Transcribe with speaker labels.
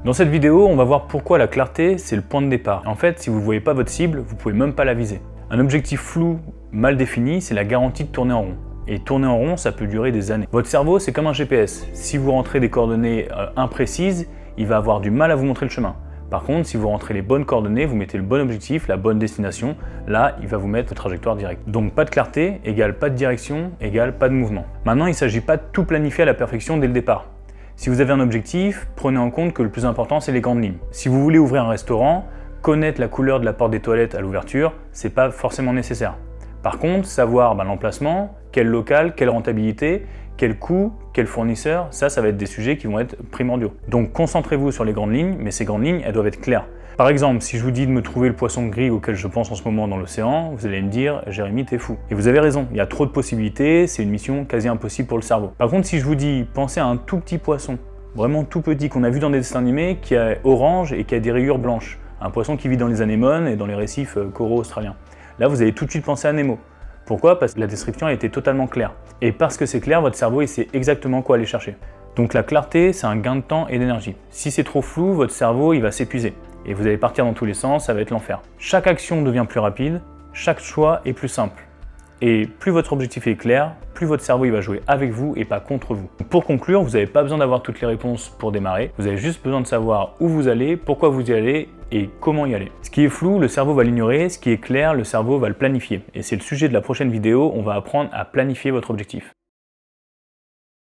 Speaker 1: Dans cette vidéo, on va voir pourquoi la clarté, c'est le point de départ. En fait, si vous ne voyez pas votre cible, vous ne pouvez même pas la viser. Un objectif flou, mal défini, c'est la garantie de tourner en rond. Et tourner en rond, ça peut durer des années. Votre cerveau, c'est comme un GPS. Si vous rentrez des coordonnées imprécises, il va avoir du mal à vous montrer le chemin. Par contre, si vous rentrez les bonnes coordonnées, vous mettez le bon objectif, la bonne destination, là, il va vous mettre votre trajectoire directe. Donc pas de clarté égale pas de direction égale pas de mouvement. Maintenant, il ne s'agit pas de tout planifier à la perfection dès le départ. Si vous avez un objectif, prenez en compte que le plus important, c'est les grandes lignes. Si vous voulez ouvrir un restaurant, connaître la couleur de la porte des toilettes à l'ouverture, c'est pas forcément nécessaire. Par contre, savoir l'emplacement, quel local, quelle rentabilité, quel coût, quel fournisseur, ça va être des sujets qui vont être primordiaux. Donc concentrez-vous sur les grandes lignes, mais ces grandes lignes, elles doivent être claires. Par exemple, si je vous dis de me trouver le poisson gris auquel je pense en ce moment dans l'océan, vous allez me dire « Jérémy, t'es fou ». Et vous avez raison, il y a trop de possibilités, c'est une mission quasi impossible pour le cerveau. Par contre, si je vous dis « Pensez à un tout petit poisson, vraiment tout petit, qu'on a vu dans des dessins animés, qui est orange et qui a des rayures blanches, un poisson qui vit dans les anémones et dans les récifs coraux australiens ». Là, vous allez tout de suite penser à Nemo. Pourquoi? Parce que la description a été totalement claire. Et parce que c'est clair, votre cerveau il sait exactement quoi aller chercher. Donc la clarté, c'est un gain de temps et d'énergie. Si c'est trop flou, votre cerveau il va s'épuiser. Et vous allez partir dans tous les sens, ça va être l'enfer. Chaque action devient plus rapide, chaque choix est plus simple. Et plus votre objectif est clair, plus votre cerveau il va jouer avec vous et pas contre vous. Pour conclure, vous n'avez pas besoin d'avoir toutes les réponses pour démarrer. Vous avez juste besoin de savoir où vous allez, pourquoi vous y allez et comment y aller. Ce qui est flou, le cerveau va l'ignorer. Ce qui est clair, le cerveau va le planifier. Et c'est le sujet de la prochaine vidéo. On va apprendre à planifier votre objectif.